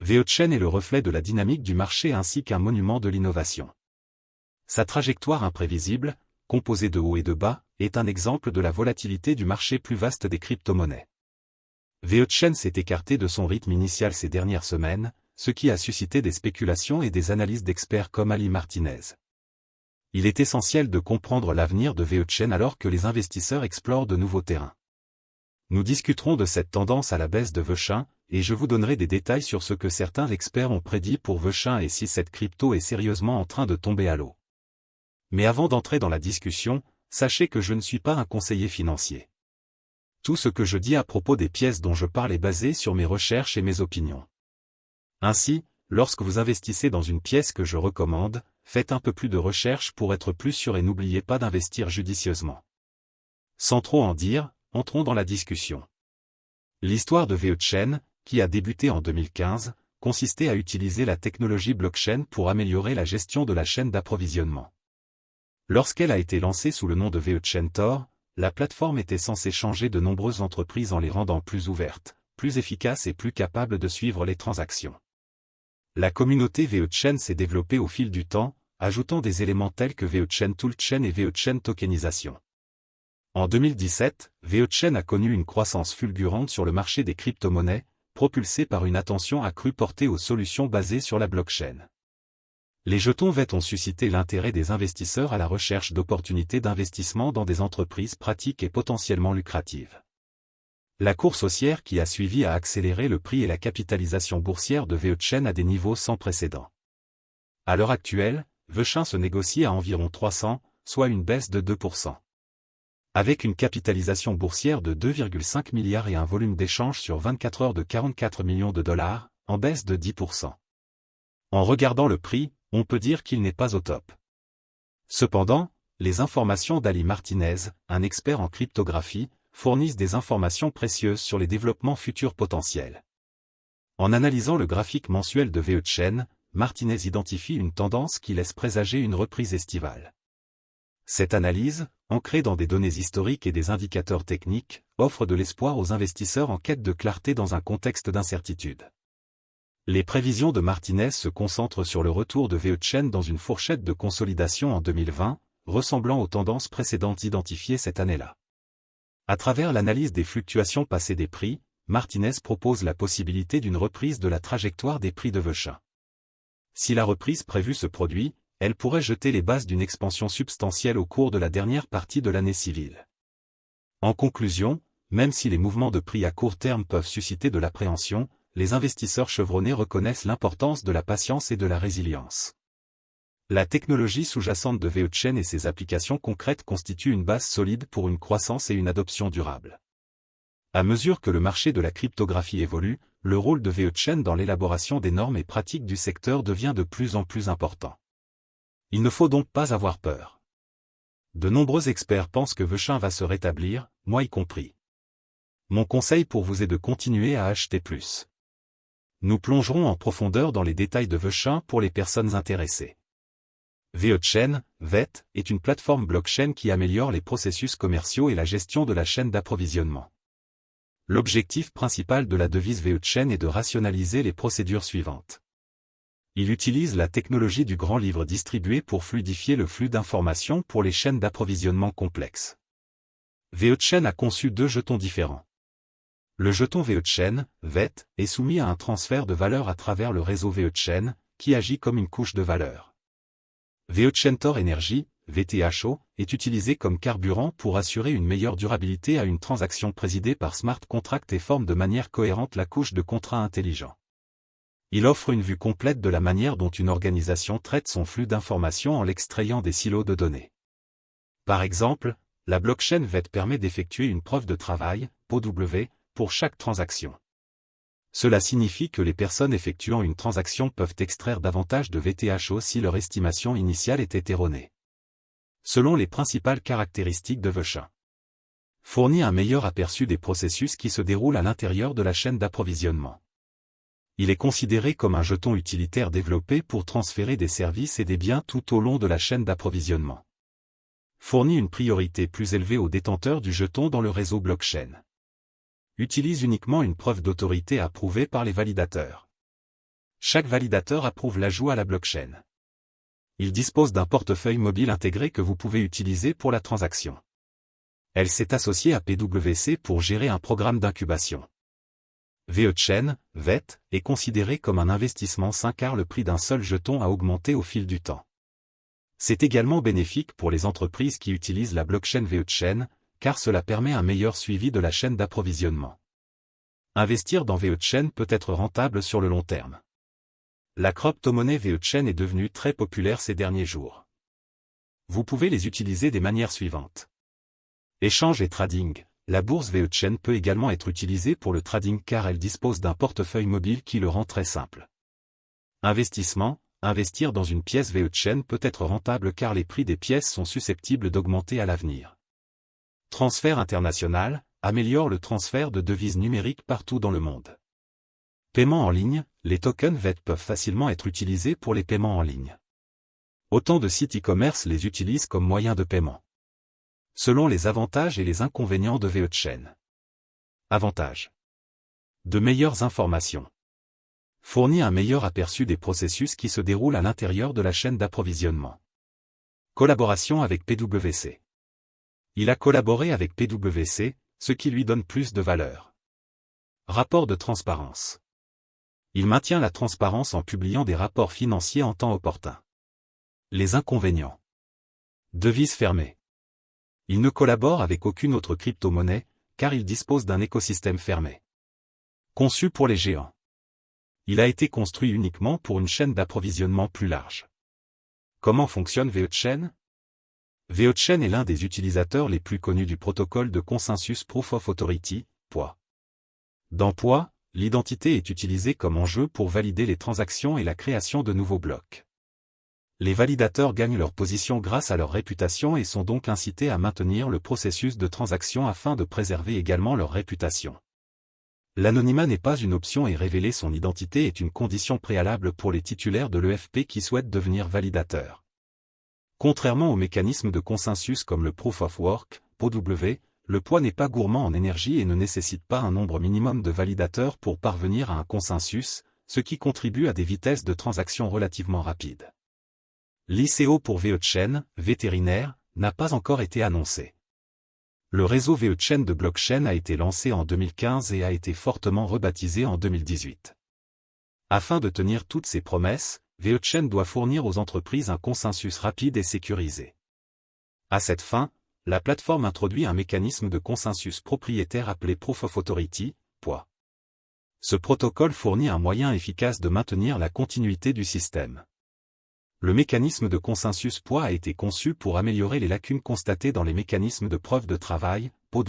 VeOchain est le reflet de la dynamique du marché ainsi qu'un monument de l'innovation. Sa trajectoire imprévisible, composée de hauts et de bas, est un exemple de la volatilité du marché plus vaste des crypto-monnaies. VeOchain s'est écarté de son rythme initial ces dernières semaines, ce qui a suscité des spéculations et des analyses d'experts comme Ali Martinez. Il est essentiel de comprendre l'avenir de VeOchain alors que les investisseurs explorent de nouveaux terrains. Nous discuterons de cette tendance à la baisse de VeChain, et je vous donnerai des détails sur ce que certains experts ont prédit pour VeChain et si cette crypto est sérieusement en train de tomber à l'eau. Mais avant d'entrer dans la discussion, sachez que je ne suis pas un conseiller financier. Tout ce que je dis à propos des pièces dont je parle est basé sur mes recherches et mes opinions. Ainsi, lorsque vous investissez dans une pièce que je recommande, faites un peu plus de recherche pour être plus sûr et n'oubliez pas d'investir judicieusement. Sans trop en dire, entrons dans la discussion. L'histoire de VeOchain, qui a débuté en 2015, consistait à utiliser la technologie blockchain pour améliorer la gestion de la chaîne d'approvisionnement. Lorsqu'elle a été lancée sous le nom de VeOchain Tor, la plateforme était censée changer de nombreuses entreprises en les rendant plus ouvertes, plus efficaces et plus capables de suivre les transactions. La communauté VeOchain s'est développée au fil du temps, ajoutant des éléments tels que VeOchain Toolchain et VeOchain Tokenisation. En 2017, VeOchain a connu une croissance fulgurante sur le marché des crypto-monnaies, propulsée par une attention accrue portée aux solutions basées sur la blockchain. Les jetons VET ont suscité l'intérêt des investisseurs à la recherche d'opportunités d'investissement dans des entreprises pratiques et potentiellement lucratives. La course haussière qui a suivi a accéléré le prix et la capitalisation boursière de VeOchain à des niveaux sans précédent. À l'heure actuelle, VeChain se négocie à environ 300, soit une baisse de 2%. Avec une capitalisation boursière de 2,5 milliards et un volume d'échange sur 24 heures de 44 millions de dollars, en baisse de 10%. En regardant le prix, on peut dire qu'il n'est pas au top. Cependant, les informations d'Ali Martinez, un expert en cryptographie, fournissent des informations précieuses sur les développements futurs potentiels. En analysant le graphique mensuel de VeOchain, Martinez identifie une tendance qui laisse présager une reprise estivale. Cette analyse, ancrée dans des données historiques et des indicateurs techniques, offre de l'espoir aux investisseurs en quête de clarté dans un contexte d'incertitude. Les prévisions de Martinez se concentrent sur le retour de VeOchain dans une fourchette de consolidation en 2020, ressemblant aux tendances précédentes identifiées cette année-là. À travers l'analyse des fluctuations passées des prix, Martinez propose la possibilité d'une reprise de la trajectoire des prix de VeChain. Si la reprise prévue se produit, elle pourrait jeter les bases d'une expansion substantielle au cours de la dernière partie de l'année civile. En conclusion, même si les mouvements de prix à court terme peuvent susciter de l'appréhension, les investisseurs chevronnés reconnaissent l'importance de la patience et de la résilience. La technologie sous-jacente de VeOchain et ses applications concrètes constituent une base solide pour une croissance et une adoption durable. À mesure que le marché de la cryptographie évolue, le rôle de VeOchain dans l'élaboration des normes et pratiques du secteur devient de plus en plus important. Il ne faut donc pas avoir peur. De nombreux experts pensent que VeChain va se rétablir, moi y compris. Mon conseil pour vous est de continuer à acheter plus. Nous plongerons en profondeur dans les détails de VeChain pour les personnes intéressées. VeOchain, VET, est une plateforme blockchain qui améliore les processus commerciaux et la gestion de la chaîne d'approvisionnement. L'objectif principal de la devise VeOchain est de rationaliser les procédures suivantes. Il utilise la technologie du grand livre distribué pour fluidifier le flux d'informations pour les chaînes d'approvisionnement complexes. VeOchain a conçu deux jetons différents. Le jeton VeOchain, VET, est soumis à un transfert de valeur à travers le réseau VeOchain, qui agit comme une couche de valeur. VeOchain Tor Energy, VTHO, est utilisé comme carburant pour assurer une meilleure durabilité à une transaction présidée par smart contract et forme de manière cohérente la couche de contrat intelligent. Il offre une vue complète de la manière dont une organisation traite son flux d'informations en l'extrayant des silos de données. Par exemple, la blockchain VET permet d'effectuer une preuve de travail, POW, pour chaque transaction. Cela signifie que les personnes effectuant une transaction peuvent extraire davantage de VTHO si leur estimation initiale était erronée. Selon les principales caractéristiques de VeChain. Fournit un meilleur aperçu des processus qui se déroulent à l'intérieur de la chaîne d'approvisionnement. Il est considéré comme un jeton utilitaire développé pour transférer des services et des biens tout au long de la chaîne d'approvisionnement. Fournit une priorité plus élevée aux détenteurs du jeton dans le réseau blockchain. Utilise uniquement une preuve d'autorité approuvée par les validateurs. Chaque validateur approuve l'ajout à la blockchain. Il dispose d'un portefeuille mobile intégré que vous pouvez utiliser pour la transaction. Elle s'est associée à PwC pour gérer un programme d'incubation. VeChain, VET, est considéré comme un investissement sain car le prix d'un seul jeton a augmenté au fil du temps. C'est également bénéfique pour les entreprises qui utilisent la blockchain VeChain, car cela permet un meilleur suivi de la chaîne d'approvisionnement. Investir dans VeChain peut être rentable sur le long terme. La crypto-monnaie VeChain est devenue très populaire ces derniers jours. Vous pouvez les utiliser des manières suivantes. Échange et trading. La bourse VeChain peut également être utilisée pour le trading car elle dispose d'un portefeuille mobile qui le rend très simple. Investissement. Investir dans une pièce VeChain peut être rentable car les prix des pièces sont susceptibles d'augmenter à l'avenir. Transfert international. Améliore le transfert de devises numériques partout dans le monde. Paiement en ligne. Les tokens VET peuvent facilement être utilisés pour les paiements en ligne. Autant de sites e-commerce les utilisent comme moyen de paiement. Selon les avantages et les inconvénients de VeChain. Avantages. De meilleures informations. Fournit un meilleur aperçu des processus qui se déroulent à l'intérieur de la chaîne d'approvisionnement. Collaboration avec PwC. Il a collaboré avec PwC, ce qui lui donne plus de valeur. Rapport de transparence. Il maintient la transparence en publiant des rapports financiers en temps opportun. Les inconvénients. Devise fermée. Il ne collabore avec aucune autre crypto-monnaie, car il dispose d'un écosystème fermé. Conçu pour les géants. Il a été construit uniquement pour une chaîne d'approvisionnement plus large. Comment fonctionne VeChain ? VeChain est l'un des utilisateurs les plus connus du protocole de consensus Proof of Authority, POA. Dans POA, l'identité est utilisée comme enjeu pour valider les transactions et la création de nouveaux blocs. Les validateurs gagnent leur position grâce à leur réputation et sont donc incités à maintenir le processus de transaction afin de préserver également leur réputation. L'anonymat n'est pas une option et révéler son identité est une condition préalable pour les titulaires de l'EFP qui souhaitent devenir validateurs. Contrairement aux mécanismes de consensus comme le Proof of Work, POW, le POA n'est pas gourmand en énergie et ne nécessite pas un nombre minimum de validateurs pour parvenir à un consensus, ce qui contribue à des vitesses de transaction relativement rapides. L'ICO pour VeChain, vétérinaire, n'a pas encore été annoncé. Le réseau VeChain de blockchain a été lancé en 2015 et a été fortement rebaptisé en 2018. Afin de tenir toutes ses promesses, VeChain doit fournir aux entreprises un consensus rapide et sécurisé. À cette fin, la plateforme introduit un mécanisme de consensus propriétaire appelé Proof of Authority, POA. Ce protocole fournit un moyen efficace de maintenir la continuité du système. Le mécanisme de consensus POA a été conçu pour améliorer les lacunes constatées dans les mécanismes de preuve de travail, POW,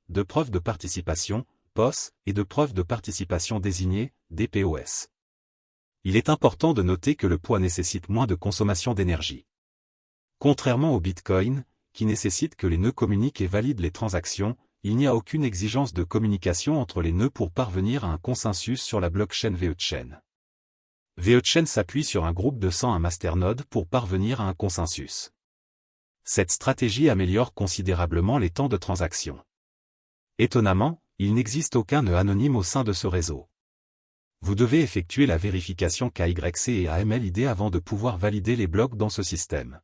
de preuve de participation, POS, et de preuve de participation désignée, DPoS. Il est important de noter que le POA nécessite moins de consommation d'énergie. Contrairement au Bitcoin, qui nécessite que les nœuds communiquent et valident les transactions, il n'y a aucune exigence de communication entre les nœuds pour parvenir à un consensus sur la blockchain VeChain. VeChain s'appuie sur un groupe de 101 masternodes pour parvenir à un consensus. Cette stratégie améliore considérablement les temps de transaction. Étonnamment, il n'existe aucun nœud anonyme au sein de ce réseau. Vous devez effectuer la vérification KYC et AMLID avant de pouvoir valider les blocs dans ce système.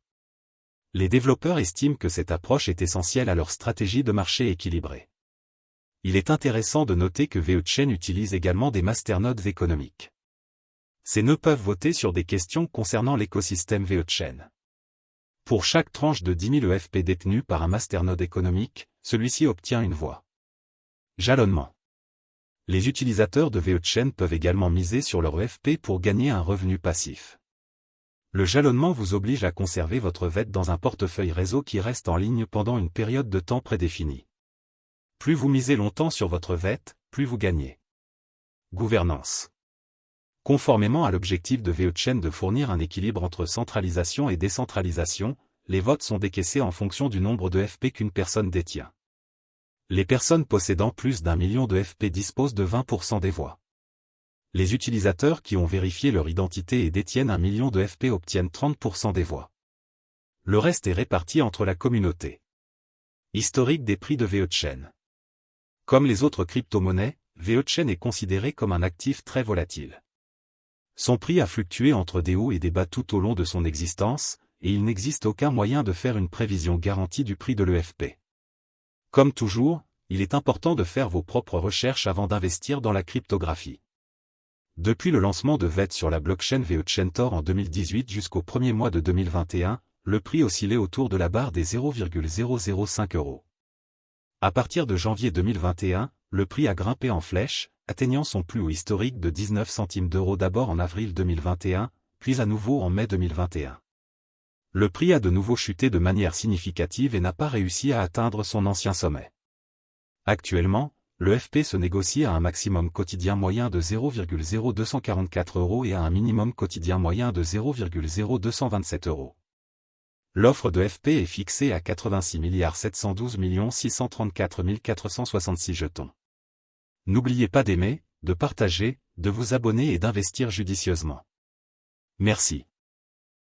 Les développeurs estiment que cette approche est essentielle à leur stratégie de marché équilibrée. Il est intéressant de noter que VeChain utilise également des masternodes économiques. Ces nœuds peuvent voter sur des questions concernant l'écosystème VeChain. Pour chaque tranche de 10 000 EFP détenue par un masternode économique, celui-ci obtient une voix. Jalonnement. Les utilisateurs de VeChain peuvent également miser sur leur EFP pour gagner un revenu passif. Le jalonnement vous oblige à conserver votre VET dans un portefeuille réseau qui reste en ligne pendant une période de temps prédéfinie. Plus vous misez longtemps sur votre VET, plus vous gagnez. Gouvernance. Conformément à l'objectif de VeChain de fournir un équilibre entre centralisation et décentralisation, les votes sont décaissés en fonction du nombre de FP qu'une personne détient. Les personnes possédant plus d'1 million de FP disposent de 20% des voix. Les utilisateurs qui ont vérifié leur identité et détiennent 1 million de FP obtiennent 30% des voix. Le reste est réparti entre la communauté. Historique des prix de VeChain. Comme les autres crypto-monnaies, VeChain est considéré comme un actif très volatile. Son prix a fluctué entre des hauts et des bas tout au long de son existence, et il n'existe aucun moyen de faire une prévision garantie du prix de l'EFP. Comme toujours, il est important de faire vos propres recherches avant d'investir dans la cryptographie. Depuis le lancement de VET sur la blockchain VeChainTor en 2018 jusqu'au premier mois de 2021, le prix oscillait autour de la barre des 0,005 €. À partir de janvier 2021, le prix a grimpé en flèche, atteignant son plus haut historique de 19 centimes d'euros d'abord en avril 2021, puis à nouveau en mai 2021. Le prix a de nouveau chuté de manière significative et n'a pas réussi à atteindre son ancien sommet. Actuellement, le FP se négocie à un maximum quotidien moyen de 0,0244 € et à un minimum quotidien moyen de 0,0227 €. L'offre de FP est fixée à 86 712 634 466 jetons. N'oubliez pas d'aimer, de partager, de vous abonner et d'investir judicieusement. Merci.